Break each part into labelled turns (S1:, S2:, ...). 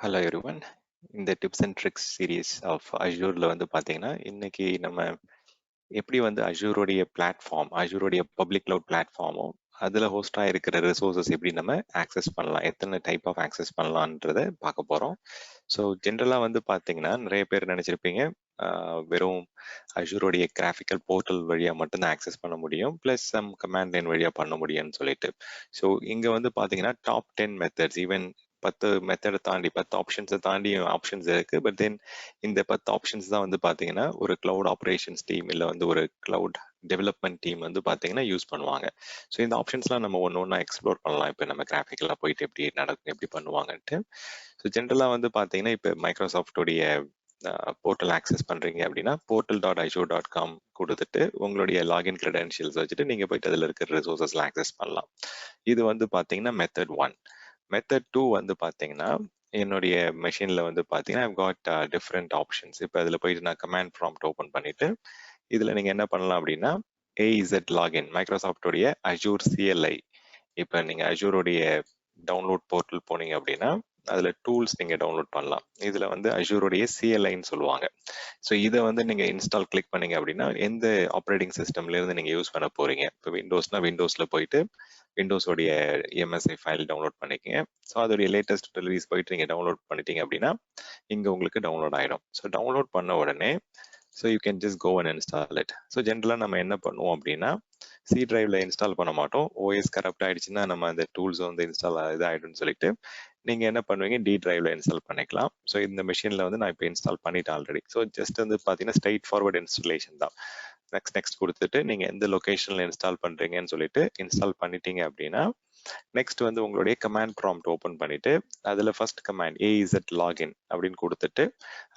S1: Hello everyone. இந்த tips and tricks series of அஜூரில் வந்து பார்த்தீங்கன்னா இன்னைக்கு நம்ம எப்படி வந்து அஜூரோடைய பிளாட்ஃபார்ம், அஜூரோடைய பப்ளிக் கிளவுட் பிளாட்ஃபார்மோ அதில் ஹோஸ்டாக இருக்கிற ரிசோர்ஸஸ் எப்படி நம்ம ஆக்சஸ் பண்ணலாம், எத்தனை டைப் ஆஃப் ஆக்சஸ் பண்ணலான்றதை பார்க்க போகிறோம். ஸோ ஜென்ரலாக வந்து பார்த்தீங்கன்னா நிறைய பேர் நினச்சிருப்பீங்க வெறும் அஜூரோடைய கிராஃபிக்கல் போர்ட்டல் வழியாக மட்டும்தான் ஆக்சஸ் பண்ண முடியும், ப்ளஸ் சம் கமாண்ட் லைன் வழியாக பண்ண முடியும்னு சொல்லிட்டு. ஸோ இங்கே வந்து பார்த்தீங்கன்னா டாப் 10 மெத்தட்ஸ், ஈவன் 10 மெத்தடை தாண்டி 10 ஆப்ஷன்ஸை தாண்டி ஆப்ஷன்ஸ் இருக்கு. பட் தென் இந்த 10 ஆப்ஷன்ஸ் தான் வந்து பார்த்தீங்கன்னா ஒரு கிளவுட் ஆப்ரேஷன்ஸ் டீம் இல்லை வந்து ஒரு கிளவுட் டெவலப்மெண்ட் டீம் வந்து பார்த்தீங்கன்னா யூஸ் பண்ணுவாங்க. ஸோ இந்த ஆப்ஷன்ஸ்லாம் நம்ம ஒன்று ஒன்றா எக்ஸ்ப்ளோர் பண்ணலாம். இப்போ நம்ம கிராஃபிக்கலாக போயிட்டு எப்படி நடக்கும், எப்படி பண்ணுவாங்கன்ட்டு. ஸோ ஜென்ரலாக வந்து பார்த்தீங்கன்னா இப்போ மைக்ரோசாஃப்டோடைய போர்ட்டல் ஆக்சஸ் பண்ணுறீங்க அப்படின்னா portal.azure.com கொடுத்துட்டு உங்களுடைய லாகின் கிரெடென்ஷியல்ஸ் வச்சுட்டு நீங்கள் போயிட்டு அதில் இருக்கிற ரிசோர்ஸஸ்லாம் ஆக்சஸ் பண்ணலாம். இது வந்து பார்த்தீங்கன்னா மெத்தட் 1. மெத்தட் 2 வந்து பார்த்தீங்கன்னா என்னுடைய மெஷினில் வந்து பார்த்தீங்கன்னா ஐவ் காட் டிஃப்ரெண்ட் ஆப்ஷன்ஸ். இப்போ அதில் போயிட்டு நான் கமாண்ட் ப்ராம்ப்ட் ஓப்பன் பண்ணிட்டு இதில் நீங்கள் என்ன பண்ணலாம் அப்படின்னா AZ லாகின், மைக்ரோசாஃப்டோடைய அஜூர் CLI. இப்போ நீங்கள் அஜூரோடைய டவுன்லோட் போர்ட்டல் போனீங்க அப்படின்னா அதில் டூல்ஸ் நீங்கள் டவுன்லோட் பண்ணலாம். இதில் வந்து அஜூரோடைய CLIன்னு சொல்லுவாங்க. ஸோ இதை வந்து நீங்கள் இன்ஸ்டால் கிளிக் பண்ணீங்க அப்படின்னா எந்த ஆப்ரேட்டிங் சிஸ்டம்லேருந்து நீங்கள் யூஸ் பண்ண போகிறீங்க. இப்போ விண்டோஸ்னா விண்டோஸில் போயிட்டு விண்டோஸோடைய எம்எஸ்ஐ ஃபைல் டவுன்லோட் பண்ணிக்கங்க. ஸோ அதோடைய லேட்டஸ்ட் ரிலீஸ் போயிட்டு நீங்கள் டவுன்லோட் பண்ணிட்டீங்க அப்படின்னா இங்கே உங்களுக்கு டவுன்லோட் ஆகிடும். ஸோ டவுன்லோட் பண்ண உடனே so you can just go and install it. So ஜென்ரலாக நம்ம என்ன பண்ணுவோம் அப்படின்னா சி டிரைவ்ல இன்ஸ்டால் பண்ண மாட்டோம். ஓஎஸ் கரப்ட் ஆயிடுச்சுன்னா நம்ம அந்த டூல்ஸ் வந்து இன்ஸ்டால் இதாகிடும்னு சொல்லிட்டு நீங்கள் என்ன பண்ணுவீங்க, டி டிரைவ்ல இன்ஸ்டால் பண்ணிக்கலாம். ஸோ இந்த மிஷினில் வந்து நான் இப்போ இன்ஸ்டால் பண்ணிட்டேன் ஆல்ரெடி. ஸோ ஜஸ்ட் வந்து பார்த்தீங்கன்னா ஸ்ட்ரைட் ஃபார்வர்ட் இன்ஸ்டாலேஷன் தான். நெக்ஸ்ட் கொடுத்துட்டு நீங்கள் எந்த லொக்கேஷனில் இன்ஸ்டால் பண்ணுறீங்கன்னு சொல்லிட்டு இன்ஸ்டால் பண்ணிட்டீங்க அப்படின்னா நெக்ஸ்ட் வந்து உங்களுடைய கமாண்ட் ப்ராம்ப்ட் ஓப்பன் பண்ணிட்டு அதில் ஃபர்ஸ்ட் கமாண்ட் AZ லாகின் அப்படின்னு கொடுத்துட்டு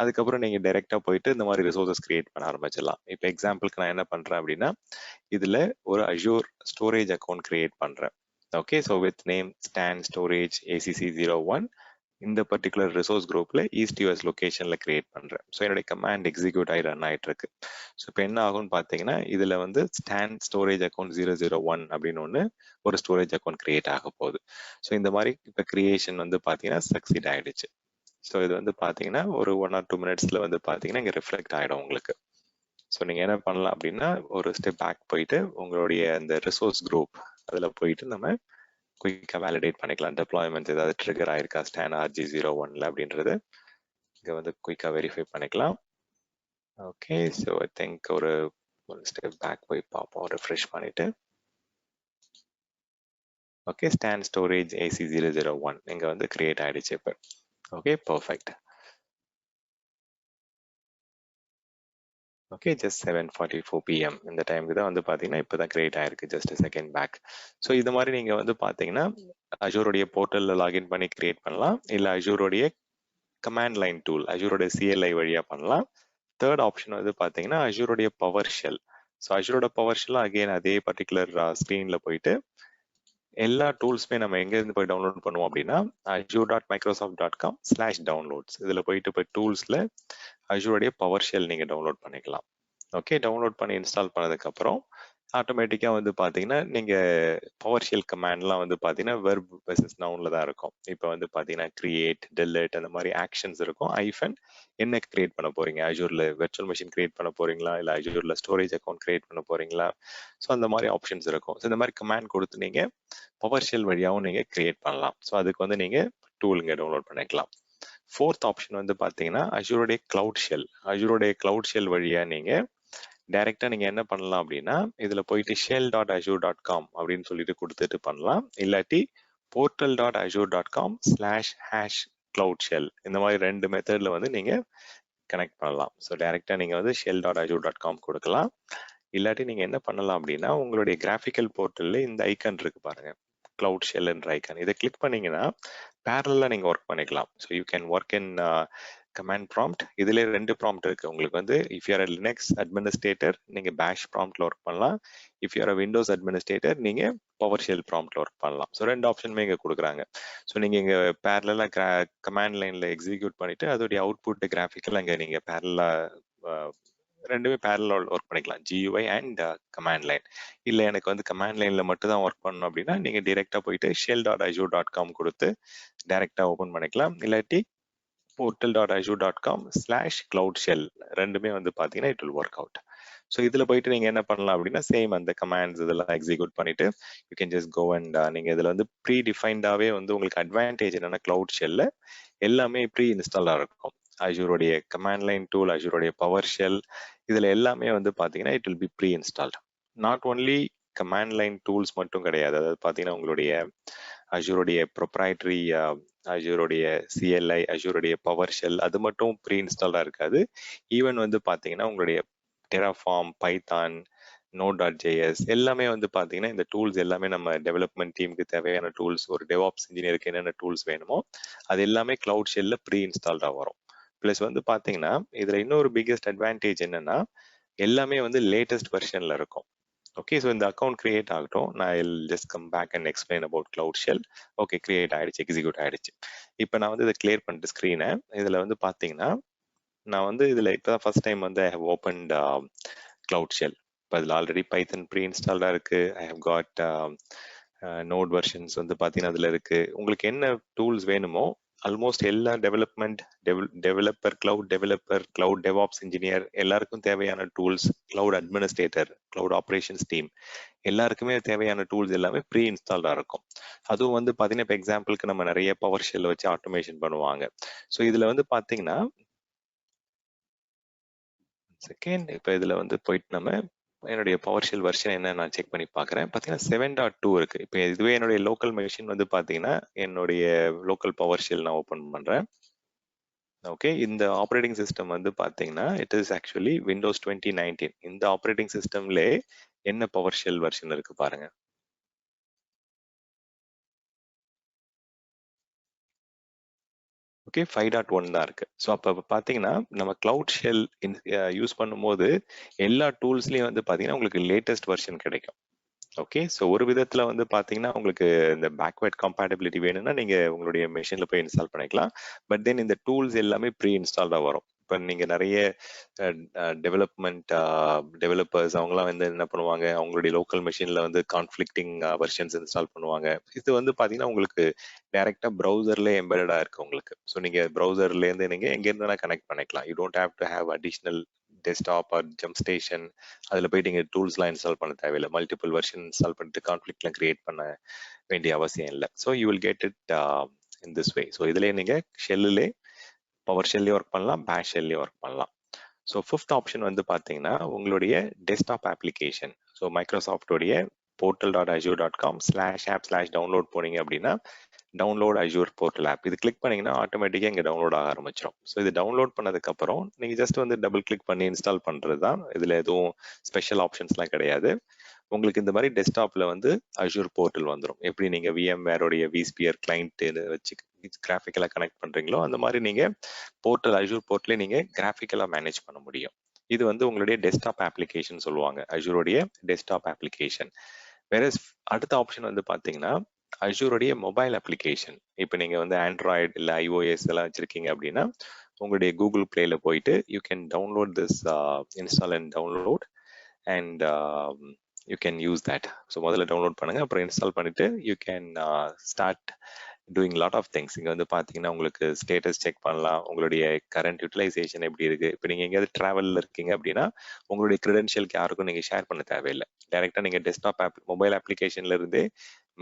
S1: அதுக்கப்புறம் நீங்கள் டைரெக்டாக போயிட்டு இந்த மாதிரி ரிசோர்ஸஸ் கிரியேட் பண்ண ஆரம்பிச்சிடலாம். இப்போ எக்ஸாம்பிளுக்கு நான் என்ன பண்ணுறேன் அப்படின்னா இதில் ஒரு அஜூர் ஸ்டோரேஜ் அக்கௌண்ட் கிரியேட் பண்ணுறேன். Okay, so with name Stan storage ACC01 இந்த பர்டிகுலர் ரிசோர்ஸ் குரூப்ல ஈஸ்ட் யூஎஸ் லொகேஷன்ல கிரியேட் பண்றேன். ஸோ என்னுடைய கமாண்ட் எக்ஸிக்யூட் ஆகி ரன் ஆயிட்டு இருக்கு. ஸோ இப்போ என்ன ஆகும்னு பார்த்தீங்கன்னா இதுல வந்து ஸ்டான் ஸ்டோரேஜ் அக்கௌண்ட் 001 அப்படின்னு ஒன்று ஒரு ஸ்டோரேஜ் அக்கௌண்ட் கிரியேட் ஆக போகுது. ஸோ இந்த மாதிரி இப்போ கிரியேஷன் வந்து பார்த்தீங்கன்னா சக்சீட் ஆயிடுச்சு. ஸோ இது வந்து பார்த்தீங்கன்னா ஒரு 1 or 2 மினிட்ஸ்ல வந்து பார்த்தீங்கன்னா இங்கே ரிஃப்ளெக்ட் ஆகிடும் உங்களுக்கு. ஸோ நீங்க என்ன பண்ணலாம் அப்படின்னா ஒரு ஸ்டெப் பேக் போயிட்டு உங்களுடைய அந்த ரிசோர்ஸ் குரூப் அதில் போயிட்டு நம்ம குயிக்காக வேலிடேட் பண்ணிக்கலாம். டெப்ளாய்மெண்ட் ஏதாவது ட்ரிகர் ஆயிருக்கா ஸ்டான் RG01 அப்படின்றது இங்கே வந்து குயிக்காக வெரிஃபை பண்ணிக்கலாம். ஓகே, ஸோ ஐ திங்க் ஒரு ஸ்டெப் பேக் போய் பார்ப்போம், ரெஃப்ரெஷ் பண்ணிட்டு. ஓகே, ஸ்டான் ஸ்டோரேஜ் AC001 இங்கே வந்து கிரியேட் ஆயிடுச்சு இப்போ. Okay, perfect. Okay, just 7:44 PM இந்த டைமுக்கு தான் வந்து பார்த்தீங்கன்னா இப்போ தான் கிரியேட் ஆயிருக்கு, ஜஸ்ட் செகண்ட் பேக். ஸோ இது மாதிரி நீங்கள் வந்து பார்த்தீங்கன்னா அஜூரோடைய போர்ட்டலில் லாகின் பண்ணி கிரியேட் பண்ணலாம், இல்லை அஜூரோடைய கமாண்ட் லைன் டூல் அஜூரோடைய CLI வழியாக பண்ணலாம். தேர்ட் ஆப்ஷன் வந்து பார்த்தீங்கன்னா அஜூரோடைய பவர் ஷெல். ஸோ அஜூரோட பவர் ஷெல் அகெயின் அதே பர்டிகுலர் ஸ்க்ரீனில் போயிட்டு எல்லா டூல்ஸுமே நம்ம எங்கேருந்து போய் டவுன்லோட் பண்ணுவோம் அப்படின்னா azure.microsoft.com/downloads இதில் போயிட்டு இப்போ டூல்ஸில் அஜூரோடைய பவர் ஷெல் நீங்கள் டவுன்லோட் பண்ணிக்கலாம். ஓகே, டவுன்லோட் பண்ணி இன்ஸ்டால் பண்ணதுக்கப்புறம் ஆட்டோமேட்டிக்காக வந்து பார்த்தீங்கன்னா நீங்கள் பவர் ஷெல் கமாண்ட்லாம் வந்து பார்த்தீங்கன்னா வெர்ப் வெர்சஸ் நவுனில் தான் இருக்கும். இப்போ வந்து பார்த்தீங்கன்னா கிரியேட், டெலிட் அந்த மாதிரி ஆக்ஷன்ஸ் இருக்கும். ஐஃபன் என்ன கிரியேட் பண்ண போறீங்க, அஜூரில் வெர்ச்சுவல் மிஷின் கிரியேட் பண்ண போறீங்களா, இல்லை அஜூரில் ஸ்டோரேஜ் அக்கௌண்ட் கிரியேட் பண்ண போறீங்களா, ஸோ அந்த மாதிரி ஆப்ஷன்ஸ் இருக்கும். ஸோ இந்த மாதிரி கமாண்ட் கொடுத்து நீங்கள் பவர் ஷெல் வழியாகவும் நீங்கள் கிரியேட் பண்ணலாம். ஸோ அதுக்கு வந்து நீங்கள் டூலுங்க டவுன்லோட் பண்ணிக்கலாம். ஃபோர்த் ஆப்ஷன் வந்து பார்த்தீங்கன்னா அஜூரோடைய கிளவுட் ஷெல். அஜூரோடைய கிளவுட் ஷெல் வழியாக நீங்கள் டைரெக்டாக நீங்கள் என்ன பண்ணலாம் அப்படின்னா இதில் போயிட்டு shell.azure.com அப்படின்னு சொல்லிட்டு கொடுத்துட்டு பண்ணலாம். இல்லாட்டி portal.azure.com/cloudshell இந்த மாதிரி 2 மெத்தடில் வந்து நீங்கள் கனெக்ட் பண்ணலாம். ஸோ டைரெக்டாக நீங்கள் வந்து shell.azure.com கொடுக்கலாம். இல்லாட்டி நீங்கள் என்ன பண்ணலாம் அப்படின்னா உங்களுடைய கிராஃபிக்கல் போர்ட்டலில் இந்த ஐக்கன் இருக்கு பாருங்க, கிளவுட் ஷெல் என்ற ஐக்கன், இதை கிளிக் பண்ணீங்கன்னா பேரலாக நீங்கள் ஒர்க் பண்ணிக்கலாம். So you can work in command prompt. இதுல 2 ப்ராம்ப்ட் இருக்கு உங்களுக்கு. வந்து இஃப் யூஆர் லினக்ஸ் அட்மினிஸ்ட்ரேட்டர் நீங்க பேஷ் ப்ராம்ப்ட்ல ஒர்க் பண்ணலாம். இஃப் யூஆர் விண்டோஸ் அட்மினிஸ்ட்ரேட்டர் நீங்க பவர் ஷெல் ப்ராம்ப்ட்ல ஒர்க் பண்ணலாம். ஸோ 2 ஆப்ஷனுமே இங்க கொடுக்குறாங்க. ஸோ நீங்க இங்க பேரலா கமாண்ட் லைன்ல எக்ஸிக்யூட் பண்ணிட்டு அதோடைய அவுட்புட் கிராஃபிக்கல் அங்க நீங்க பேரலா ரெண்டுமே பேரலா ஒர்க் பண்ணிக்கலாம், GUI அண்ட் கமாண்ட் லைன். இல்லை எனக்கு வந்து கமாண்ட் லைன்ல மட்டும் தான் ஒர்க் பண்ணணும் அப்படின்னா நீங்க டைரெக்டா போயிட்டு shell.azure.com கொடுத்து டைரெக்டா ஓப்பன் பண்ணிக்கலாம். இல்லாட்டி portal.azure.com/cloudshell ரெண்டுமே வந்து பார்த்தீங்கன்னா it will work out. So இதில் போயிட்டு நீங்கள் என்ன பண்ணலாம் அப்படின்னா சேம் அந்த கமாண்ட்ஸ் இதெல்லாம் எக்ஸிக்யூட் பண்ணிட்டு you can just go and நீங்கள் இதில் வந்து ப்ரீ டிஃபைன்டாகவே வந்து உங்களுக்கு அட்வான்டேஜ் என்னென்னா கிளவுட் ஷெல்ல எல்லாமே ப்ரீ இன்ஸ்டாலாக இருக்கும். அஜூரோடைய கமாண்ட் லைன் டூல், அஜூரோடைய பவர் ஷெல், இதில் எல்லாமே வந்து பார்த்தீங்கன்னா it will be preinstalled. Not only command line tools மட்டும் கிடையாது, அதாவது பார்த்தீங்கன்னா உங்களுடைய அஜூரோடைய ப்ரொப்ரைட்டரி அஜூரோடைய சிஎல்ஐ, அஜூரோடைய பவர் ஷெல் அது மட்டும் ப்ரீ இன்ஸ்டால்டாக இருக்காது. ஈவன் வந்து பார்த்தீங்கன்னா உங்களுடைய டெராஃபார்ம், பைத்தான், Node.js எல்லாமே வந்து பார்த்தீங்கன்னா இந்த டூல்ஸ் எல்லாமே நம்ம டெவலப்மெண்ட் டீமுக்கு தேவையான டூல்ஸ், ஒரு டெவாப்ஸ் இன்ஜினியருக்கு என்னென்ன டூல்ஸ் வேணுமோ அது எல்லாமே கிளவுட் ஷெல்ல ப்ரீ இன்ஸ்டால்டாக வரும். ப்ளஸ் வந்து பார்த்தீங்கன்னா இதில் இன்னொரு பிக்கெஸ்ட் அட்வான்டேஜ் என்னன்னா எல்லாமே வந்து லேட்டஸ்ட் வெர்ஷனில் இருக்கும். ஓகே, ஸோ இந்த அக்கௌண்ட் கிரியேட் ஆகட்டும், நான் just come back and explain about cloud shell. Okay, create ஆயிடுச்சு, எக்ஸிக்யூட் ஆயிடுச்சு. இப்போ நான் வந்து இதை கிளியர் பண்ணிட்டு ஸ்க்ரீனை இதில் வந்து பார்த்தீங்கன்னா நான் வந்து இதில் இப்போ தான் ஃபர்ஸ்ட் டைம் வந்து I have opened cloud shell. இப்போ அதில் ஆல்ரெடி பைத்தன் ப்ரீ இன்ஸ்டால்டாக இருக்குது. I have got node versions வந்து பார்த்தீங்கன்னா அதில் இருக்குது. உங்களுக்கு என்ன டூல்ஸ் வேணுமோ ஆல்மோஸ்ட் எல்லா டெவலப்பர், கிளவுட் டெவாப்ஸ் இன்ஜினியர் எல்லாருக்கும் தேவையான tools, cloud administrator, cloud operations team எல்லாருக்குமே தேவையான டூல்ஸ் எல்லாமே ப்ரீ இன்ஸ்டால்டாக இருக்கும். அதுவும் வந்து பார்த்தீங்கன்னா இப்போ எக்ஸாம்பிளுக்கு நம்ம நிறைய பவர் ஷெல்லை வச்சு ஆட்டோமேஷன் பண்ணுவாங்க. ஸோ இதில் வந்து பார்த்தீங்கன்னா செகண்ட் இப்போ இதில் வந்து போயிட்டு நம்ம என்னுடைய பவர் ஷெல் வெர்ஷன் என்ன நான் செக் பண்ணி பார்க்குறேன். பார்த்தீங்கன்னா 7.2 இருக்கு. இப்போ இதுவே என்னுடைய லோக்கல் மெஷின் வந்து பார்த்தீங்கன்னா என்னுடைய லோக்கல் பவர் ஷெல் நான் ஓப்பன் பண்ணுறேன். ஓகே, இந்த ஆப்ரேட்டிங் சிஸ்டம் வந்து பார்த்தீங்கன்னா இட் இஸ் ஆக்சுவலி விண்டோஸ் 2019. இந்த ஆப்ரேட்டிங் சிஸ்டம்லே என்ன பவர் ஷெல் வெர்ஷன் இருக்கு பாருங்க. ஓகே, 5.1 தான் இருக்கு. ஸோ அப்போ பார்த்தீங்கன்னா நம்ம கிளவுட் ஷெல் யூஸ் பண்ணும்போது எல்லா டூல்ஸ்லையும் வந்து பார்த்தீங்கன்னா உங்களுக்கு லேட்டஸ்ட் வெர்ஷன் கிடைக்கும். ஓகே, ஸோ ஒரு விதத்தில் வந்து பார்த்தீங்கன்னா உங்களுக்கு இந்த பேக்வேர்ட் கம்பேட்டபிலிட்டி வேணும்னா நீங்கள் உங்களுடைய மெஷினில் போய் இன்ஸ்டால் பண்ணிக்கலாம். பட் தென் இந்த டூல்ஸ் எல்லாமே ப்ரீ இன்ஸ்டால்டாக வரும். இப்போ நீங்கள் நிறைய டெவலப்பர்ஸ் அவங்களாம் வந்து என்ன பண்ணுவாங்க, அவங்களுடைய லோக்கல் மெஷினில் வந்து கான்ஃப்ளிக்டிங் வெர்ஷன்ஸ் இன்ஸ்டால் பண்ணுவாங்க. இது வந்து பார்த்தீங்கன்னா உங்களுக்கு டைரெக்டாக ப்ரௌசர்லேயே எம்பெடடாக இருக்கு உங்களுக்கு. ஸோ நீங்கள் ப்ரௌசர்லேருந்து நீங்கள் எங்கேருந்து கனெக்ட் பண்ணிக்கலாம். You don't have to have additional desktop or jump station அதில் போயிட்டு நீங்கள் டூல்ஸ்லாம் இன்ஸ்டால் பண்ண தேவையில்லை. மல்டிபிள் வெர்ஷன் இன்ஸ்டால் பண்ணிட்டு கான்ஃப்ளிக்ட்லாம் கிரியேட் பண்ண வேண்டிய அவசியம் இல்லை. So you will get it in this way. So இதுலேயே நீங்கள் ஷெல்லுலே பவர் ஷெல்லையும் ஒர்க் பண்ணலாம், பேஷ் ஷெல்லையும் ஒர்க் பண்ணலாம். ஸோ ஃபிஃப்த் ஆப்ஷன் வந்து பார்த்தீங்கன்னா உங்களுடைய டெஸ்க்டாப் அப்ளிகேஷன். ஸோ மைக்ரோசாஃப்டோடைய portal.azure.com/app/download போனீங்க அப்படின்னா டவுன்லோட் அஜூர் போர்ட்டல் ஆப் இது கிளிக் பண்ணீங்கன்னா ஆட்டோமேட்டிக்காக இங்கே டவுன்லோட் ஆக ஆரம்பிச்சிடும். ஸோ இது டவுன்லோட் பண்ணதுக்கப்புறம் நீங்கள் ஜஸ்ட் வந்து டபுள் கிளிக் பண்ணி இன்ஸ்டால் பண்ணுறது தான். இதில் எதுவும் ஸ்பெஷல் ஆப்ஷன்ஸ்லாம் கிடையாது. உங்களுக்கு இந்த மாதிரி டெஸ்க்டாப்பில் வந்து அஜூர் போர்ட்டல் வந்துடும். எப்படி நீங்கள் விஎம்வேரோடைய விஸ்பியர் கிளைண்ட் வச்சு கிராஃபிக்கலாக கனெக்ட் பண்ணுறீங்களோ அந்த மாதிரி நீங்கள் போர்ட்டல் அஜூர் போர்ட்டலே நீங்கள் கிராஃபிக்கலாக மேனேஜ் பண்ண முடியும். இது வந்து உங்களுடைய டெஸ்க்டாப் அப்ளிகேஷன் சொல்லுவாங்க, அஜூரோடைய டெஸ்க்டாப் அப்ளிகேஷன். வேற அடுத்த ஆப்ஷன் வந்து பார்த்தீங்கன்னா அஜூரோடைய மொபைல் அப்ளிகேஷன். இப்போ நீங்கள் வந்து ஆண்ட்ராய்டு இல்லை ஐஓஎஸ் எல்லாம் வச்சிருக்கீங்க அப்படின்னா உங்களுடைய கூகுள் பிளேல போயிட்டு you can download this install and download and you can use that. So முதல்ல டவுன்லோட் பண்ணுங்க, அப்புறம் இன்ஸ்டால் பண்ணிட்டு you can start doing lot of things. இங்கே வந்து பார்த்தீங்கன்னா உங்களுக்கு ஸ்டேட்டஸ் செக் பண்ணலாம், உங்களுடைய கரண்ட் யூட்டிலைசேஷன் எப்படி இருக்கு. இப்போ நீங்கள் எங்கேயாவது ட்ராவலில் இருக்கீங்க அப்படின்னா உங்களுடைய கிரெடென்ஷியலுக்கு யாருக்கும் நீங்கள் ஷேர் பண்ண தேவையில்லை. டைரெக்டாக நீங்கள் டெஸ்க்டாப் மொபைல் அப்ளிகேஷன்ல இருந்தே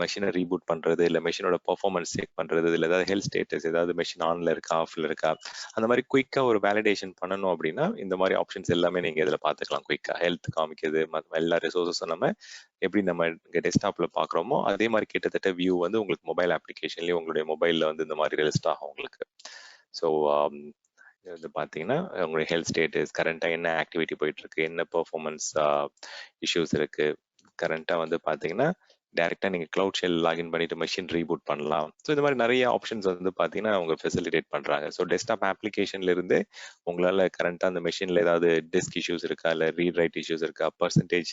S1: மெஷினை ரீபூட் பண்ணுறது, இல்லை மெஷினோட பர்ஃபார்மன்ஸ் செக் பண்ணுறது, இல்லை ஏதாவது ஹெல்த் ஸ்டேட்டஸ், ஏதாவது மெஷின் ஆன்ல இருக்கா ஆஃப்ல இருக்கா, அந்த மாதிரி குயிக்காக ஒரு வேலிடேஷன் பண்ணணும் அப்படின்னா இந்த மாதிரி ஆப்ஷன்ஸ் எல்லாமே நீங்கள் இதில் பார்த்துக்கலாம். குயிக்காக ஹெல்த் காமிக்கிறது, எல்லா ரிசோர்ஸஸும் நம்ம எப்படி நம்ம இங்கே டெஸ்க்டாப்ல பார்க்குறோமோ அதே மாதிரி கிட்டத்தட்ட வியூ வந்து உங்களுக்கு மொபைல் அப்ளிகேஷன்லேயே உங்களுடைய மொபைலில் வந்து இந்த மாதிரி லிஸ்ட் ஆகும் உங்களுக்கு. ஸோ வந்து பார்த்தீங்கன்னா உங்களுடைய ஹெல்த் ஸ்டேட்டஸ், கரண்ட்டாக என்ன ஆக்டிவிட்டி போயிட்டு இருக்கு, என்ன பெர்ஃபார்மன்ஸ் இஷ்யூஸ் இருக்கு, கரண்ட்டாக வந்து பார்த்தீங்கன்னா டைரெக்டாக நீங்கள் கிளவுட் ஷெல் லாகின் பண்ணிட்டு மெஷின் ரீபூட் பண்ணலாம். ஸோ இந்த மாதிரி நிறைய ஆப்ஷன்ஸ் வந்து பார்த்தீங்கன்னா அவங்க ஃபெசிலிட்டேட் பண்ணுறாங்க. ஸோ டெஸ்க்டாப் அப்ளிகேஷன்ல இருந்து உங்களால் கரண்ட்டாக அந்த மெஷினில் ஏதாவது டிஸ்க் இஷ்யூஸ் இருக்கா, இல்லை ரீட் ரைட் இஷ்யூஸ் இருக்கா, பர்சன்டேஜ்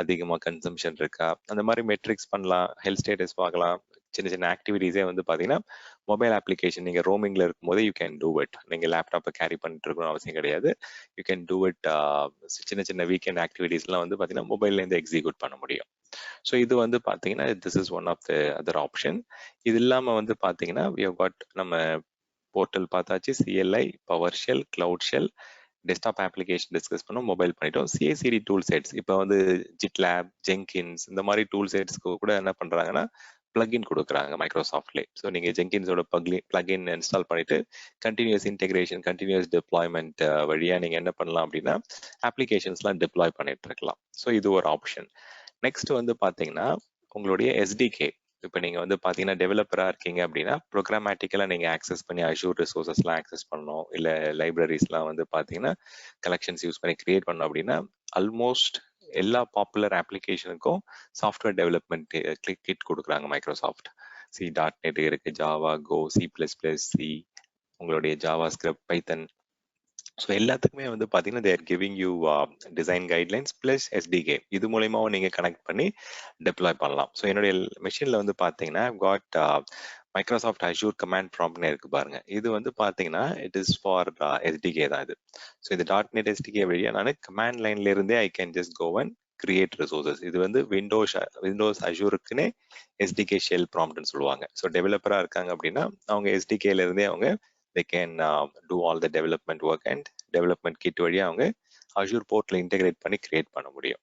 S1: அதிகமாக கன்சம்ஷன் இருக்கா, அந்த மாதிரி மெட்ரிக்ஸ் பண்ணலாம், ஹெல்த் ஸ்டேட்டஸ் பார்க்கலாம். சின்ன சின்ன ஆக்டிவிட்டீஸே வந்து பார்த்தீங்கன்னா மொபைல் அப்ளிகேஷன் நீங்கள் ரோமிங்கில் இருக்கும்போது யூ கேன் டூ இட். நீங்கள் லேப்டாப்பை கேரி பண்ணிட்டு இருக்கணும் அவசியம் கிடையாது. You can do it. சின்ன சின்ன வீக்கெண்ட் ஆக்டிவிட்டீஸ்லாம் வந்து பார்த்தீங்கன்னா மொபைல்லேருந்து எக்ஸிக்யூட் பண்ண முடியும். ஸோ இது வந்து பார்த்தீங்கன்னா this is one of the other option. இது இல்லாமல் வந்து பார்த்தீங்கன்னா வி ஹவ் காட் நம்ம போர்ட்டல் பார்த்தாச்சு, CLI, PowerShell, CloudShell, desktop application discuss பண்ணோம், மொபைல் பண்ணிட்டோம். CI/CD டூல் செட்ஸ் இப்போ வந்து GitLab, Jenkins இந்த மாதிரி டூல் செட்ஸ்க்கு கூட என்ன பண்றாங்கன்னா பிளக்இன் கொடுக்குறாங்க மைக்ரோசாஃப்ட்லேயே. ஸோ நீங்க ஜெங்கின்ஸோட பிளக்இன் இன்ஸ்டால் பண்ணிட்டு கண்டினியூஸ் இன்டெகிரேஷன், கண்டினியூஸ் டிப்ளாய்மெண்ட் வழியா நீங்க என்ன பண்ணலாம் அப்படின்னா அப்ளிகேஷன்ஸ்லாம் டிப்ளாய் பண்ணிட்டு இருக்கலாம். ஸோ இது ஒரு ஆப்ஷன். நெக்ஸ்ட் வந்து பாத்தீங்கன்னா உங்களுடைய SDK. இப்போ நீங்க வந்து பாத்தீங்கன்னா டெவலப்பரா இருக்கீங்க அப்படின்னா ப்ரோக்ராமேட்டிக்கலா நீங்க ஆக்சஸ் பண்ணி அஷூர் ரிசோர்சஸ்லாம் ஆக்சஸ் பண்ணணும், இல்ல லைப்ரரிஸ்லாம் வந்து பாத்தீங்கன்னா கலெக்ஷன்ஸ் யூஸ் பண்ணி கிரியேட் பண்ணோம் அப்படின்னா ஆல்மோஸ்ட் எல்லா பாப்புலர் அப்ளிகேஷனுக்கும் சாஃப்ட்வேர் டெவலப்மெண்ட் கிட் கொடுக்குறாங்க மைக்ரோசாஃப்ட். C.NET இருக்கு, ஜாவா, கோ, C++, உங்களுடைய ஜாவா ஸ்கிரிப்ட், பைத்தன். ஸோ எல்லாத்துக்குமே வந்து பார்த்தீங்கன்னா they're giving you design guidelines plus SDK. இது மூலயமாவும் நீங்கள் கனெக்ட் பண்ணி டெப்ளாய் பண்ணலாம். ஸோ என்னுடைய மெஷினில் வந்து பார்த்தீங்கன்னா காட் மைக்ரோசாஃப்ட் அஷூர் கமாண்ட் ப்ராம்ப்ட்னு இருக்கு பாருங்க. இது வந்து பார்த்தீங்கன்னா இட் இஸ் ஃபார் SDK தான் இது. ஸோ இது .NET SDK வழியா நான் கமாண்ட் லைன்ல இருந்தே I can just go and create resources. இது வந்து விண்டோஸ் அஷூருக்குன்னு SDK ஷெல் ப்ராம்ப்ட்னு சொல்லுவாங்க. ஸோ டெவலப்பரா இருக்காங்க அப்படின்னா அவங்க SDKல இருந்தே அவங்க they can do all the development work and development kit வழியா அவங்க அஷூர் போர்ட்ல இன்டெகிரேட் பண்ணி கிரியேட் பண்ண முடியும்.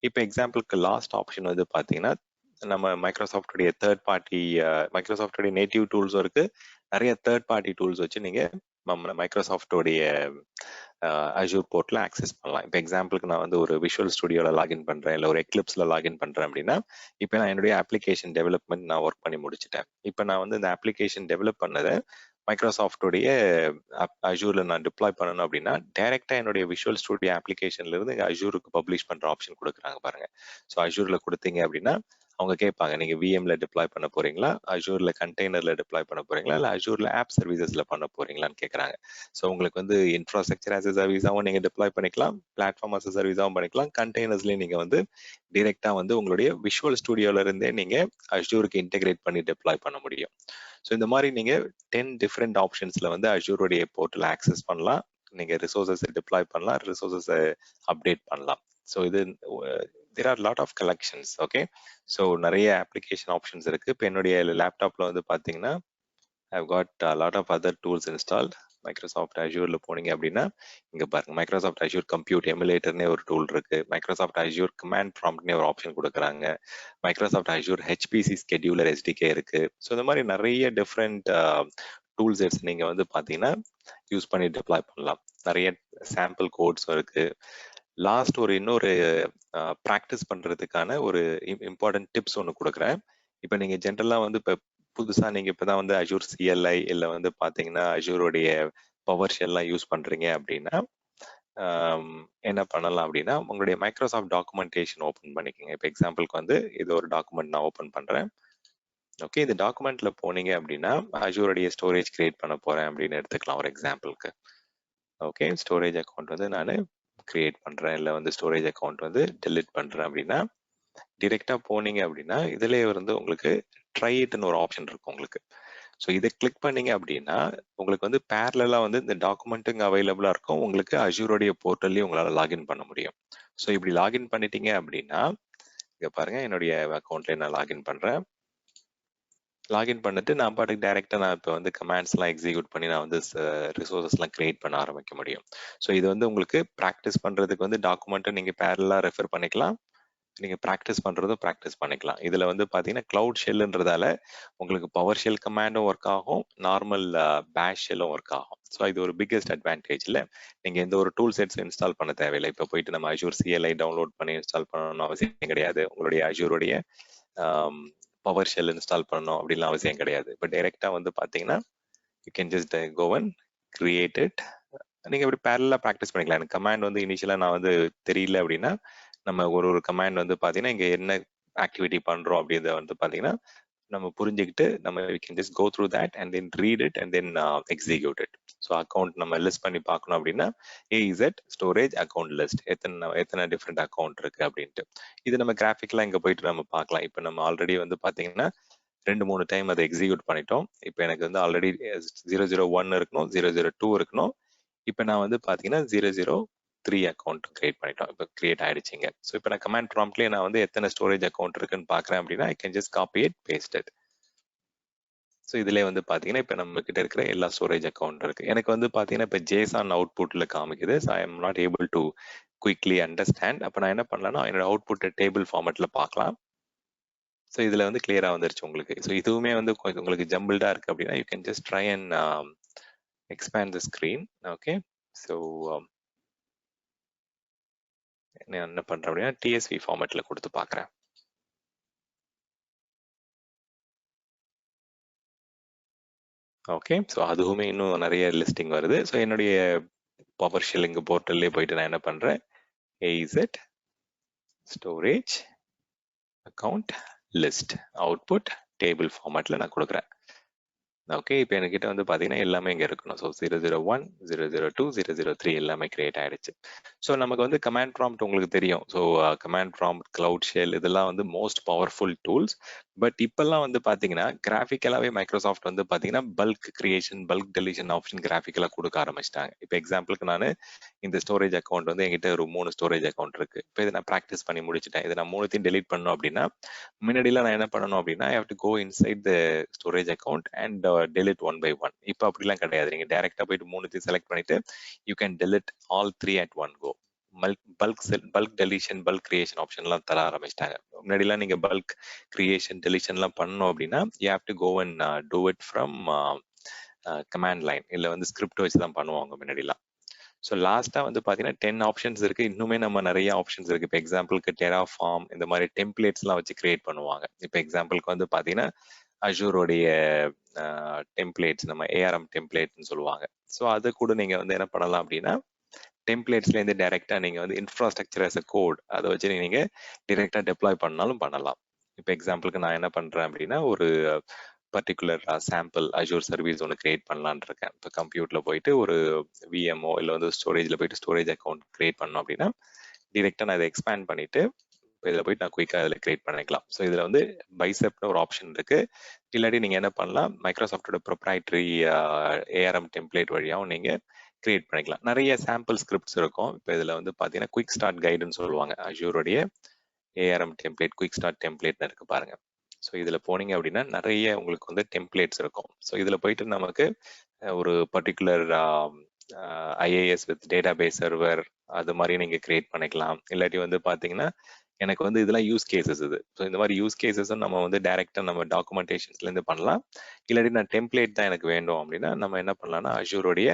S1: இப்போ எக்ஸாம்பிளுக்கு லாஸ்ட் ஆப்ஷன் வந்து பார்த்தீங்கன்னா நம்ம மைக்ரோசாஃப்டுடைய தேர்ட் பார்ட்டி, மைக்ரோசாஃப்டுடைய நேட்டிவ் டூல்ஸும் இருக்கு, நிறைய தேர்ட் பார்ட்டி டூல்ஸ் வச்சு நீங்க மைக்ரோசாஃப்டோடைய அஷூர் போர்ட்ல ஆக்சஸ் பண்ணலாம். இப்போ எக்ஸாம்பிளுக்கு நான் வந்து ஒரு விஷுவல் ஸ்டுடியோல லாகின் பண்றேன், இல்லை ஒரு எக்லிப்ஸ்ல லாகின் பண்றேன் அப்படின்னா இப்போ நான் என்னுடைய அப்ளிகேஷன் டெவலப்மெண்ட் நான் ஒர்க் பண்ணி முடிச்சிட்டேன். இப்போ நான் வந்து இந்த அப்ளிகேஷன் டெவலப் பண்ணதை மைக்ரோசாஃப்டோடைய அஷூர்ல நான் டிப்ளாய் பண்ணணும் அப்படின்னா டைரக்டா என்னுடைய விஷுவல் ஸ்டுடியோ அப்ளிகேஷன்ல இருந்து அஷூருக்கு பப்ளிஷ் பண்ற ஆப்ஷன் கொடுக்குறாங்க பாருங்க. ஸோ அஷூர்ல கொடுத்தீங்க அப்படின்னா அவங்க கேட்பாங்க நீங்க VMல டிப்ளாய் பண்ண போறீங்களா, அஷூர்ல கண்டெய்னர்ல டிப்ளாய் பண்ண போறீங்களா, இல்ல அஷூர்ல ஆப் சர்வீசஸ்ல பண்ண போறீங்களான்னு கேட்கறாங்க. ஸோ உங்களுக்கு வந்து இன்ஃப்ராஸ்ட்ரக்சர் ஆஸ் எ சர்வீஸாவும் நீங்க டிப்ளாய் பண்ணிக்கலாம், பிளாட்ஃபார்ம் ஆஸ் எ சர்வீஸாவும் பண்ணிக்கலாம், கண்டெய்னர்ஸ்லயும் நீங்க வந்து டைரக்டா வந்து உங்களுடைய விஷுவல் ஸ்டுடியோல இருந்தே நீங்க அஷூருக்கு இன்டெகிரேட் பண்ணி டிப்ளாய் பண்ண முடியும். ஸோ இந்த மாதிரி நீங்க 10 டிஃப்ரெண்ட் ஆப்ஷன்ஸ்ல வந்து அஷூருடைய போர்ட்டல் ஆக்சஸ் பண்ணலாம், நீங்க ரிசோர்சஸ் டிப்ளாய் பண்ணலாம், ரிசோர்சஸ் அப்டேட் பண்ணலாம். ஸோ இது there are lot of collections. Okay, so நிறைய அப்ளிகேஷன் ஆப்ஷன்ஸ் இருக்கு. இப்போ என்னுடைய லேப்டாப்ல வந்து பாத்தீங்கன்னா I've got a lot of other tools installed. Microsoft அஷூர்ல போனீங்க அப்படின்னா இங்க பாருங்க மைக்ரோசாஃப்ட் அஷூர் கம்ப்யூட் எமுலேட்டர்னே ஒரு டூல் இருக்கு, மைக்ரோசாஃப்ட் அஷூர் கமாண்ட் ப்ராம்ப்ட்னே ஒரு ஆப்ஷன் கொடுக்குறாங்க, Microsoft Azure HPC scheduler SDK இருக்கு. ஸோ இந்த மாதிரி நிறைய டிஃப்ரெண்ட் டூல் செட்ஸ் நீங்க வந்து பாத்தீங்கன்னா யூஸ் பண்ணி டிப்ளாய் பண்ணலாம். நிறைய சாம்பிள் கோட்ஸும் இருக்கு. லாஸ்ட் ஒரு இன்னொரு ப்ராக்டிஸ் பண்றதுக்கான ஒரு இம்பார்ட்டன்ட் டிப்ஸ் ஒன்று கொடுக்குறேன். இப்போ நீங்க ஜென்ரலா வந்து இப்போ புதுசா நீங்க இப்பதான் வந்து அஷூர் CLI இல்ல வந்து பாத்தீங்கன்னா அஷூருடைய PowerShell யூஸ் பண்றீங்க அப்படின்னா என்ன பண்ணலாம் அப்படின்னா உங்களுடைய மைக்ரோசாஃப்ட் டாக்குமெண்டேஷன் ஓப்பன் பண்ணிக்கோங்க. இப்போ எக்ஸாம்பிளுக்கு வந்து இது ஒரு டாக்குமெண்ட் நான் ஓப்பன் பண்றேன். ஓகே, இந்த டாக்குமெண்ட்ல போனீங்க அப்படின்னா அஷூருடைய ஸ்டோரேஜ் கிரியேட் பண்ண போறேன் அப்படின்னு எடுத்துக்கலாம் ஒரு எக்ஸாம்பிளுக்கு. ஓகே, ஸ்டோரேஜ் அக்கௌண்ட் வந்து நான் கிரியேட் பண்றேன், இல்லை வந்து ஸ்டோரேஜ் அக்கௌண்ட் வந்து டெலிட் பண்றேன் அப்படின்னா டிரெக்டா போனீங்க அப்படின்னா இதுலயே வந்து உங்களுக்கு ட்ரை இட்னு ஒரு ஆப்ஷன் இருக்கும் உங்களுக்கு. ஸோ இதை கிளிக் பண்ணீங்க அப்படின்னா உங்களுக்கு வந்து பேரலா வந்து இந்த டாக்குமெண்ட்டுங்க அவைலபிளா இருக்கும், உங்களுக்கு அஷூருடைய போர்ட்டல்லையும் உங்களால லாகின் பண்ண முடியும். ஸோ இப்படி லாகின் பண்ணிட்டீங்க அப்படின்னா இங்க பாருங்க என்னுடைய அக்கௌண்ட்ல நான் லாகின் பண்றேன். லாகின் பண்ணிட்டு நான் பாட்டுக்கு டைரக்டா நான் இப்போ வந்து கமாண்ட்ஸ்லாம் எக்ஸிக்யூட் பண்ணி நான் வந்து ரிசோர்சஸ்லாம் கிரியேட் பண்ண ஆரம்பிக்க முடியும். ஸோ இது வந்து உங்களுக்கு ப்ராக்டிஸ் பண்றதுக்கு வந்து டாக்குமெண்ட்டை நீங்க பேரலா ரெஃபர் பண்ணிக்கலாம், நீங்க ப்ராக்டிஸ் பண்றதும் ப்ராக்டிஸ் பண்ணிக்கலாம். இதுல வந்து பாத்தீங்கன்னா கிளவுட் ஷெல்ன்றதால உங்களுக்கு PowerShell கமாண்டும் ஒர்க் ஆகும், நார்மல் பேஷ் ஷெல்லும் ஒர்க் ஆகும். ஸோ இது ஒரு பிக்கெஸ்ட் அட்வான்டேஜ். இல்ல நீங்க எந்த ஒரு டூல் செட்ஸ் இன்ஸ்டால் பண்ண தேவையில்லை. இப்போ போயிட்டு நம்ம அஷூர் CLI டவுன்லோட் பண்ணி இன்ஸ்டால் பண்ணணும்னு அவசியம் கிடையாது, உங்களுடைய அஷூருடைய PowerShell இன்ஸ்டால் பண்ணணும் அப்படின்லாம் அவசியம் கிடையாது. இப்போ டைரக்டா வந்து பாத்தீங்கன்னா you can just go and create it. நீங்க இப்படி பேரலா ப்ராக்டிஸ் பண்ணிக்கலாம். எனக்கு கமாண்ட் வந்து இனிஷியலா நான் வந்து தெரியல அப்படின்னா நம்ம ஒரு கமாண்ட் வந்து பாத்தீங்கன்னா இங்க என்ன ஆக்டிவிட்டி பண்றோம் அப்படின்றத வந்து பாத்தீங்கன்னா நம்ம புரிஞ்சுக்கிட்டு நம்ம we can just go through that and then read it and then execute it. So account நம்ம லிஸ்ட் பண்ணி பார்க்கணும் அப்படின்னா AZ ஸ்டோரேஜ் அக்கௌண்ட் லிஸ்ட் எத்தனை டிஃப்ரெண்ட் அக்கௌண்ட் இருக்கு அப்படின்ட்டு இது நம்ம கிராஃபிக்லாம் இங்க போயிட்டு நம்ம பார்க்கலாம். இப்போ நம்ம ஆல்ரெடி வந்து பாத்தீங்கன்னா 2-3 டைம் அதை எக்ஸிக்யூட் பண்ணிட்டோம். இப்போ எனக்கு வந்து ஆல்ரெடி 001 இருக்கணும், 002 இருக்கணும். இப்போ நான் வந்து பாத்தீங்கன்னா 003 அக்கௌண்ட் கிரியேட் பண்ணிட்டோம். இப்போ கிரியேட் ஆயிடுச்சுங்க. ஸோ இப்போ நான் கமாண்ட் ப்ராம்ப்ட்லேயே நான் வந்து எத்தனை ஸ்டோரேஜ் அக்கௌண்ட் இருக்குன்னு பார்க்குறேன் அப்படின்னா I can just copy it, paste it. So இதிலே வந்து பார்த்தீங்கன்னா இப்போ நம்ம கிட்ட இருக்கிற எல்லா ஸ்டோரேஜ் அக்கௌண்ட் இருக்கு. எனக்கு வந்து பார்த்தீங்கன்னா இப்போ JSON அவுட்புட்டில் காமிக்குது. So I am not able to quickly understand. அப்போ நான் என்ன பண்ணலாம்னா என்னோட அவுட்புட்டை டேபிள் ஃபார்மேட்டில் பார்க்கலாம். ஸோ இதில் வந்து கிளியராக வந்துருச்சு உங்களுக்கு. ஸோ இதுவுமே வந்து உங்களுக்கு ஜம்பிள்டாக இருக்குது அப்படின்னா you can just try and expand the screen. Okay, so நான் என்ன பண்ணுறேன் அப்படின்னா TSV ஃபார்மேட்டில் கொடுத்து பார்க்குறேன். ஓகே, ஸோ அதுவுமே இன்னும் நிறைய லிஸ்டிங் வருது. ஸோ என்னுடைய பவர் ஷெல்லிங் போர்ட்டல்லே போயிட்டு நான் என்ன பண்ணுறேன், AZ storage account list output table ஃபார்மேட்டில் நான் கொடுக்குறேன். ஓகே, இப்போ என்கிட்ட வந்து பார்த்தீங்கன்னா எல்லாமே இங்கே இருக்கணும். ஸோ 001, 002, 003 எல்லாமே கிரியேட் ஆயிடுச்சு. ஸோ நமக்கு வந்து கமாண்ட் ப்ராம்ப்ட் உங்களுக்கு தெரியும். So command prompt, cloud shell இதெல்லாம் வந்து மோஸ்ட் பவர்ஃபுல் டூல்ஸ். பட் இப்பெல்லாம் வந்து பார்த்தீங்கன்னா கிராஃபிக்கலாகவே மைக்ரோசாஃப்ட் வந்து பார்த்தீங்கன்னா bulk creation, bulk deletion option கிராஃபிக்கலாக கொடுக்க ஆரம்பிச்சிட்டாங்க. இப்போ எக்ஸாம்பிளுக்கு நான் இந்த ஸ்டோரேஜ் அக்கௌண்ட் வந்து என்கிட்ட ஒரு 3 ஸ்டோரேஜ் அக்கௌண்ட் இருக்கு. இப்போ இதை நான் ப்ராக்டிஸ் பண்ணி முடிச்சிட்டேன். இதை நான் 3த்தையும் டெலிட் பண்ணணும் அப்படின்னா முன்னாடிலாம் நான் என்ன பண்ணணும் அப்படின்னா I have to go inside the storage account and delete one by one. இப்போ அப்படிலாம் கிடையாது. நீங்க டைரக்டா போயிட்டு 3த்தையும் செலக்ட் பண்ணிட்டு you can delete all 3 at one go. Bulk deletion, bulk creation ஆப்ஷன்லாம் தர ஆரம்பிச்சிட்டாங்க. முன்னாடிலாம் நீங்க பல்க் கிரியேஷன், டெலிஷன்லாம் பண்ணணும் அப்படின்னா you have to go and do it from command line, இல்லை வந்து ஸ்கிரிப்ட் வச்சு தான் பண்ணுவாங்க முன்னாடிலாம். ஸோ லாஸ்ட்டாக வந்து பார்த்தீங்கன்னா 10 ஆப்ஷன்ஸ் இருக்கு. இன்னுமே நம்ம நிறைய ஆப்ஷன்ஸ் இருக்கு. இப்போ எக்ஸாம்பிளுக்கு டெராஃபார்ம் இந்த மாதிரி டெம்ப்ளேட்ஸ்லாம் வச்சு கிரியேட் பண்ணுவாங்க. இப்போ எக்ஸாம்பிளுக்கு வந்து பார்த்தீங்கன்னா அஜூரோடைய டெம்ப்ளேட்ஸ், நம்ம ARM டெம்ப்ளேட்னு சொல்லுவாங்க. ஸோ அது கூட நீங்கள் வந்து என்ன பண்ணலாம் அப்படின்னா டெம்ப்ளேட்ஸ்லேருந்து டைரெக்டாக நீங்கள் வந்து இன்ஃப்ராஸ்ட்ரக்சர் as a கோட் அதை வச்சு நீங்கள் டிரெக்டாக டெப்ளாய் பண்ணாலும் பண்ணலாம். இப்போ எக்ஸாம்பிளுக்கு நான் என்ன பண்ணுறேன் அப்படின்னா ஒரு பர்டிகுலர் சாம்பிள் அஜூர் சர்வீஸ் ஒன்று கிரியேட் பண்ணலான்னு இருக்கேன். இப்போ கம்ப்யூட்டரில் போயிட்டு ஒரு VMO இல்லை வந்து ஸ்டோரேஜில் போயிட்டு ஸ்டோரேஜ் அக்கௌண்ட் கிரியேட் பண்ணோம் அப்படின்னா டிரெக்டாக நான் இதை எக்ஸ்பேண்ட் பண்ணிட்டு இதில் போயிட்டு நான் குயிக்காக இதில் கிரியேட் பண்ணிக்கலாம். ஸோ இதில் வந்து பைசெப்ட்னு ஒரு ஆப்ஷன் இருக்கு. இல்லாட்டி நீங்கள் என்ன பண்ணலாம், மைக்ரோசாஃப்டோட ப்ரொப்ரைட்டரி ARM டெம்ப்ளேட் வழியாகவும் நீங்கள் கிரியேட் பண்ணிக்கலாம். நிறைய சாம்பிள் ஸ்கிரிப்ட்ஸ் இருக்கும். இப்போ இதில் வந்து பார்த்தீங்கன்னா குயிக் ஸ்டார்ட் கைடுன்னு சொல்லுவாங்க. அஜூரோடைய ARM டெம்ப்ளேட் குயிக் ஸ்டார்ட் டெம்ப்ளேட்னு இருக்கு பாருங்க. ஸோ இதில் போனீங்க அப்படின்னா நிறைய உங்களுக்கு வந்து டெம்ப்ளேட்ஸ் இருக்கும். ஸோ இதில் போயிட்டு நமக்கு ஒரு particular IAS with database server அது மாதிரி நீங்கள் கிரியேட் பண்ணிக்கலாம். இல்லாட்டி வந்து பார்த்தீங்கன்னா எனக்கு வந்து இதெல்லாம் யூஸ் கேசஸ் இது. ஸோ இந்த மாதிரி யூஸ் கேசஸும் நம்ம வந்து டைரெக்டாக நம்ம டாக்குமெண்டேஷன்ஸ்லேருந்து பண்ணலாம். இல்லாட்டி நான் டெம்ப்ளேட் தான் எனக்கு வேண்டும் அப்படின்னா நம்ம என்ன பண்ணலாம்னா அஜூரோடைய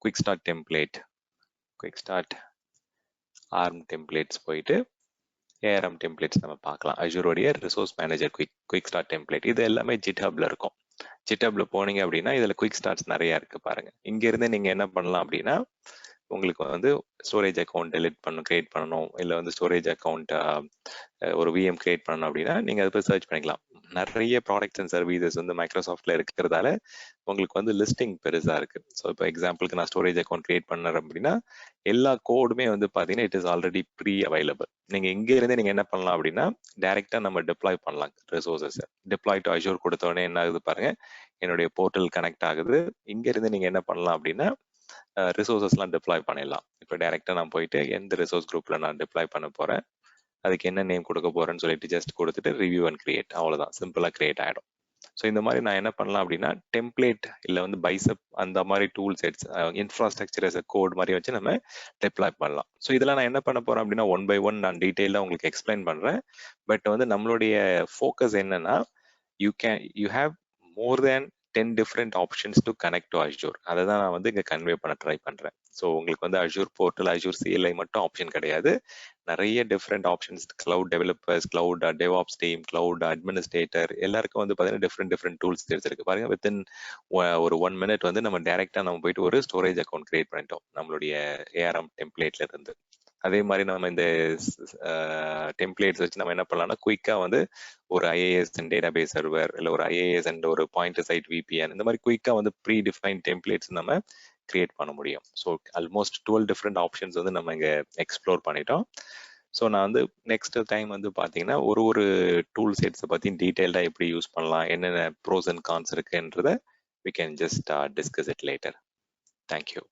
S1: quick start template, quick start ARM templates போயிட்டு ARM டெம்ப்ளேட்ஸ் நம்ம பார்க்கலாம். அஜூரோடைய resource manager quick start template இது எல்லாமே ஜிட்ஹப்ல இருக்கும். ஜிட்ஹப்ல போனீங்க அப்படின்னா இதில் குயிக் ஸ்டார்ட்ஸ் நிறைய இருக்கு பாருங்க. இங்கிருந்து நீங்க என்ன பண்ணலாம் அப்படின்னா உங்களுக்கு வந்து ஸ்டோரேஜ் அக்கௌண்ட் கிரியேட் பண்ணணும், இல்லை வந்து ஸ்டோரேஜ் அக்கௌண்ட் ஒரு VM கிரியேட் பண்ணணும் அப்படின்னா நீங்க அதை போய் சர்ச் பண்ணிக்கலாம். நிறைய ப்ராடக்ட்ஸ் அண்ட் சர்வீசஸ் வந்து மைக்ரோசாஃப்ட்ல இருக்கிறதால உங்களுக்கு வந்து லிஸ்டிங் பெருசா இருக்கு. ஸோ இப்போ எக்ஸாம்பிளுக்கு நான் ஸ்டோரேஜ் அக்கௌண்ட் கிரியேட் பண்ணறேன் அப்படின்னா எல்லா கோடுமே வந்து பார்த்தீங்கன்னா it is already pre available. நீங்க இங்க இருந்தே நீங்க என்ன பண்ணலாம் அப்படின்னா டைரக்டா நம்ம டிப்ளாய் பண்ணலாம் ரிசோர்சஸ். டிப்ளாய் டு அஜூர் கொடுத்த உடனே என்ன ஆகுது பாருங்க, என்னுடைய போர்ட்டல் கனெக்ட் ஆகுது. இங்க இருந்து நீங்க என்ன பண்ணலாம் அப்படின்னா ரிசோர்சஸ்லாம் டிப்ளாய் பண்ணிடலாம். இப்போ டைரக்டா நான் போயிட்டு எந்த ரிசோர்ஸ் குரூப்ல நான் டிப்ளாய் பண்ண போறேன், அதுக்கு என்ன நேம் கொடுக்க போறேன்னு சொல்லிட்டு ஜஸ்ட் கொடுத்துட்டு ரிவ்யூ அண்ட் கிரியேட், அவ்வளவுதான், சிம்பிளா கிரியேட் ஆயிடும். ஸோ இந்த மாதிரி நான் என்ன பண்ணலாம் அப்படின்னா டெம்ப்ளேட் இல்லை வந்து பைசப் அந்த மாதிரி tool sets infrastructure as a code மாதிரி வச்சு நம்ம டெப்ளாய் பண்ணலாம். ஸோ இதெல்லாம் நான் என்ன பண்ண போறேன் அப்படின்னா ஒன் பை ஒன் நான் டீட்டெயிலாக உங்களுக்கு எக்ஸ்பிளைன் பண்றேன். பட் வந்து நம்மளுடைய ஃபோக்கஸ் என்னன்னா you have more than 10 different options to connect to Azure. அதை தான் நான் வந்து இங்கே கன்வே பண்ண ட்ரை பண்ணுறேன். ஸோ உங்களுக்கு வந்து அஜூர் போர்ட்டல், அஜூர் CLI மட்டும் ஆப்ஷன் கிடையாது. நிறைய different options, cloud developers, cloud DevOps team, cloud administrator எல்லாருக்கும் வந்து பார்த்தீங்கன்னா டிஃப்ரெண்ட் டூல்ஸ் தெரிஞ்சிருக்கு பாருங்க. வித்தின் ஒரு 1 minute வந்து நம்ம டைரெக்டாக நம்ம போயிட்டு ஒரு ஸ்டோரேஜ் அக்கௌண்ட் கிரியேட் பண்ணிட்டோம் நம்மளுடைய ARM டெம்ப்ளேட்ல இருந்து. அதே மாதிரி நம்ம இந்த டெம்ப்ளேட்ஸ் வச்சு நம்ம என்ன பண்ணலாம்னா குயிக்காக வந்து ஒரு IAS அண்ட் டேட்டாபேஸ் சர்வர் இல்லை ஒரு IAS அண்ட் ஒரு பாயிண்டர் சைட் VPN இந்த மாதிரி குயிக்காக வந்து ப்ரீ டிஃபைன் டெம்ப்ளேட்ஸ் நம்ம கிரியேட் பண்ண முடியும். ஸோ ஆல்மோஸ்ட் 12 டிஃப்ரெண்ட் ஆப்ஷன்ஸ் வந்து நம்ம இங்கே எக்ஸ்ப்ளோர் பண்ணிட்டோம். ஸோ நான் வந்து நெக்ஸ்ட் டைம் வந்து பார்த்தீங்கன்னா ஒரு டூல் செட்ஸை பற்றி டீட்டெயில்டாக எப்படி யூஸ் பண்ணலாம், என்னென்ன ப்ரோஸ் அண்ட் கான்ஸ் இருக்குன்றதை we can just discuss it later. Thank you.